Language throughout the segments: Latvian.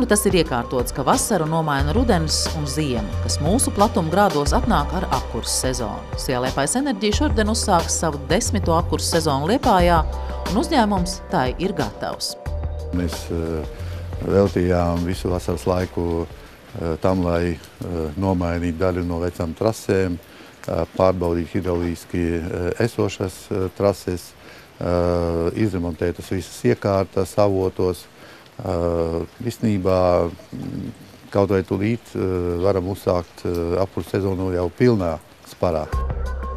Labi tas ir iekārtots, ka vasaru nomaina rudens un ziema, kas mūsu platumgrādos atnāk ar apkurses sezonu. Sijā Liepājas enerģija šodien uzsāks savu 10. apkurses sezonu Liepājā, un uzņēmums tai ir gatavs. Mēs veltījām visu vasaras laiku tam, lai nomainītu daļu no vecām trasēm, pārbaudīt hidrauliski esošas trases, izremontētas visas iekārtas, avotos. Visnībā kaut vai tūlīt varam uzsākt apkurses sezonu jau pilnā sparā.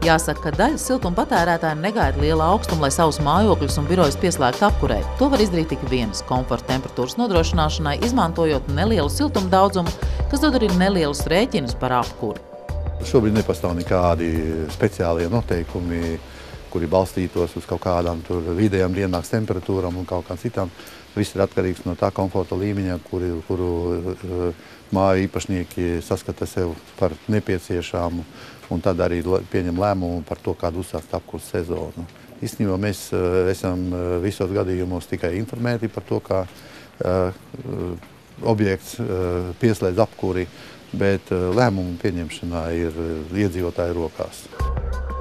Jāsaka, ka daļa siltuma patērētāji negaida liela augstuma, lai savus mājokļus un birojus pieslēgtu apkurei. To var izdarīt tik vienas komforta temperatūras nodrošināšanai, izmantojot nelielu siltuma daudzumu, kas dod arī nelielus rēķinus par apkuri. Šobrīd nepastāv nekādi speciālie noteikumi, kuri balstītos uz kaut kādām vidējām diennakts temperatūram un kaut kādām citām. Viss ir atkarīgs no tā komforta līmeņa, kuru māju īpašnieki saskata sev par nepieciešamu, un tad arī pieņem lēmumu par to, kādu uzsākt apkurses sezonu. Īstenībā mēs esam visos gadījumos tikai informēti par to, kā objekts pieslēdz apkuri, bet lēmumu pieņemšanā ir iedzīvotāju rokās.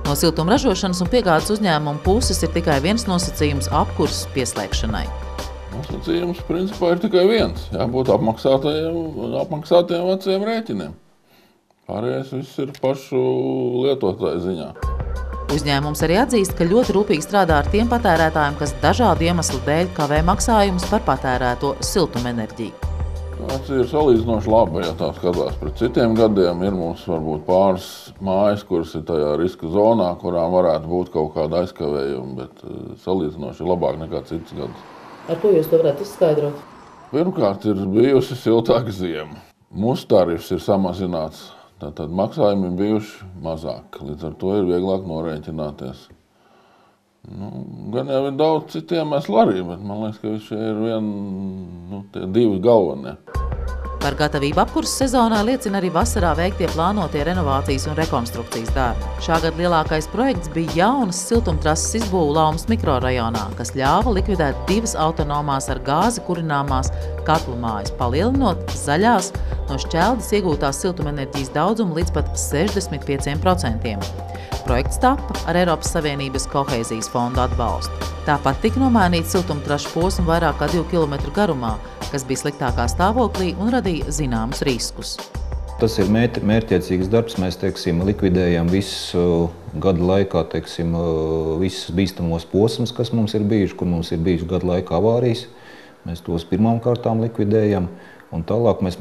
No siltuma ražošanas un piegādes uzņēmuma puses ir tikai viens nosacījums apkurses pieslēgšanai. Nosacījums principā ir tikai viens – jābūt apmaksātiem veciem rēķiniem. Pārējais viss ir pašu lietotāju ziņā. Uzņēmums arī atzīst, ka ļoti rūpīgi strādā ar tiem patērētājiem, kas dažādu iemeslu dēļ kavē maksājumus par patērēto siltumenerģiju. Tas ir salīdzinoši labi, ja tā skatās pret citiem gadiem. Ir mums varbūt pāris mājas, kuras ir tajā riska zonā, kurām varētu būt kaut kāda aizkavējuma, bet salīdzinoši ir labāk nekā citas gadus. Ar ko jūs to varētu izskaidrot? Pirmkārt, ir bijusi siltāka ziema. Mūsu tarifs ir samazināts, tātad maksājumi ir bijuši mazāk. Līdz ar to ir vieglāk norēķināties. Gan jau ir daudz citu iemeslu arī, bet man liekas, ka šie ir tie divi galvenie. Par gatavību apkurses sezonā liecina arī vasarā veiktie plānotie renovācijas un rekonstrukcijas darbi. Šā gada lielākais projekts bija jaunas siltumtrases izbūve Laumas mikrorajonā, kas ļāva likvidēt 2 autonomās ar gāzi kurināmās katlu mājas, palielinot zaļās no šķeldes iegūtās siltumenerģijas daudzumu līdz pat 65%. Projekts tappa ar Eiropas Savienības kohēzijas fonda atbalstu. Tāpat tika nomainīts siltumtrašu posmu vairāk kā 2 kilometru garumā, kas bija sliktākā stāvoklī un radīja zināmus riskus. Tas ir mērķiecīgs darbs. Mēs likvidējam visu gadu laikā visus bīstamos posmus, kas mums ir bijuši, kur mums ir bijuši gadu laikā avārijas. Mēs tos pirmām kārtām likvidējam, un tālāk mēs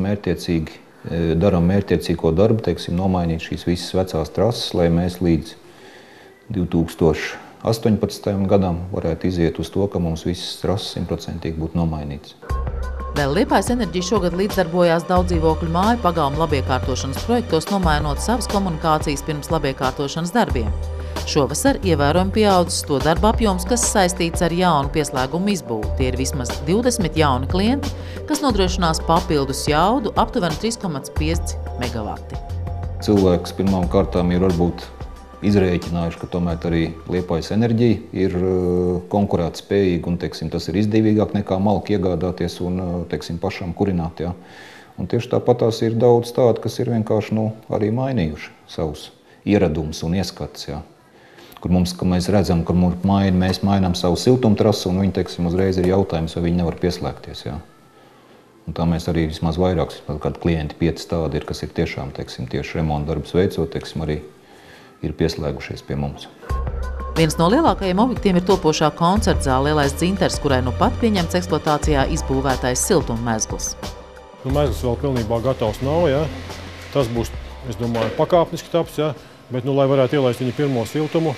darām mērķiecīgo darbu, nomainīt šīs visas vecās trases, lai mēs līdz 2018. gadam varētu iziet uz to, ka mums visas trases 100% būtu nomainītas. Vēl Liepājas enerģija šogad līdzdarbojās daudzdzīvokļu māju pagalmu labiekārtošanas projektos, nomainot savas komunikācijas pirms labiekārtošanas darbiem. Šovasar ievērojami pieaudzis to darba apjoms, kas saistīts ar jaunu pieslēgumu izbūvi. Tie ir vismaz 20 jauni klienti, kas nodrošinās papildus jaudu aptuveni 3,5 megavati. Cilvēks pirmām kārtām ir varbūt izrēķinājuši, ka tomēr arī Liepājas enerģija ir konkurētspējīga un tas ir izdevīgāk nekā malku iegādāties un pašam kurināt. Ja. Un tieši tāpatās ir daudz tādu, kas ir vienkārši arī mainījuši savus ieradumus un ieskatus. Ja. Kur mēs redzam, ka mēs mainām savu siltumtrasu un viņi uzreiz ir jautājums, vai viņi nevar pieslēgties. Ja. Un tā mēs arī vismaz vairākus, kādi klienti 5 tādi ir, kas ir tiešām tieši remonta darbus veicot, arī ir pieslēgušies pie mums. Viens no lielākajiem objektiem ir topošā koncertzāle Lielais Dzintars, kurai nu pat pieņemts eksploatācijā izbūvētais siltummezgls. Mezgls vēl pilnībā gatavs nav, ja. Tas būs, es domāju, pakāpeniski taps, ja. Bet, lai varētu ielaist viņa pirmo siltumu,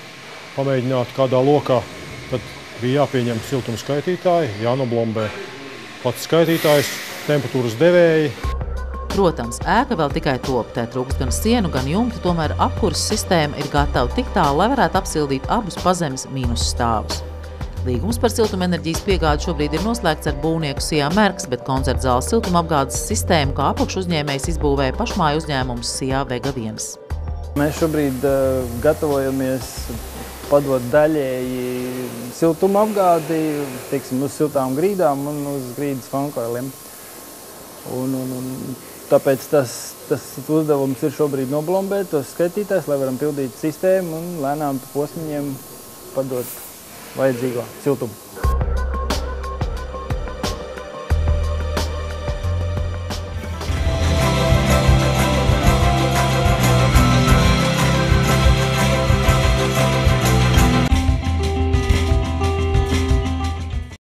pamēģināt kādā lokā, tad bija jāpieņem siltuma skaitītāji, jānoblombē pats skaitītājs, temperatūras devēji. Protams, ēka vēl tikai top, tā trūkst gan sienu, gan jumtu, tomēr apkurses sistēma ir gatava tik tālu, lai varētu apsildīt abus pazemes mīnus stāvus. Līgums par siltumenerģijas piegādi šobrīd ir noslēgts ar būvnieku Sijā Merks, bet koncertzāles siltumapgādes sistēmu kā apakšuzņēmējs izbūvēja pašmāju uzņēmums Sijā Vega 1. Mēs šobrīd gatavojamies padot daļēji siltuma apgādi, uz siltām grīdām un uz grīdas konkoiliem. Tāpēc tas uzdevums ir šobrīd noblombēt tos skaitītājus, lai varam pildīt sistēmu un lēnām pa posmiņiem padot vajadzīgo siltumu.